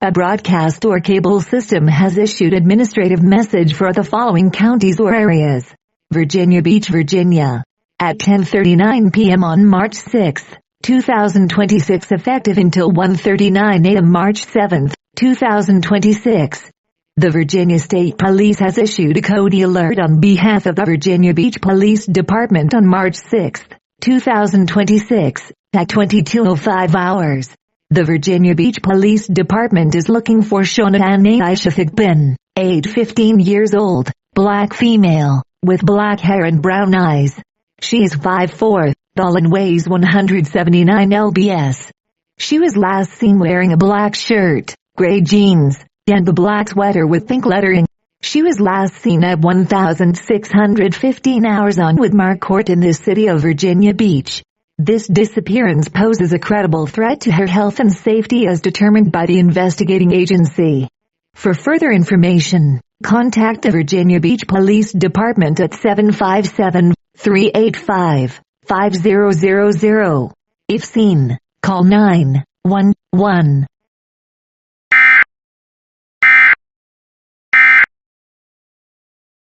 A broadcast or cable system has issued administrative message for the following counties or areas. Virginia Beach, Virginia. At 10:39 p.m. on March 6, 2026, effective until 1:39 a.m. March 7, 2026. The Virginia State Police has issued a CODI alert on behalf of the Virginia Beach Police Department on March 6, 2026, at 22:05 hours. The Virginia Beach Police Department is looking for Shona Aisha Thigbin, age 15 years old, black female, with black hair and brown eyes. She is 5'4", tall and weighs 179 lbs. She was last seen wearing a black shirt, gray jeans, and a black sweater with pink lettering. She was last seen at 1615 hours on Woodmark Court in the city of Virginia Beach. This disappearance poses a credible threat to her health and safety as determined by the investigating agency. For further information, contact the Virginia Beach Police Department at 757-385-5000. If seen, call 911.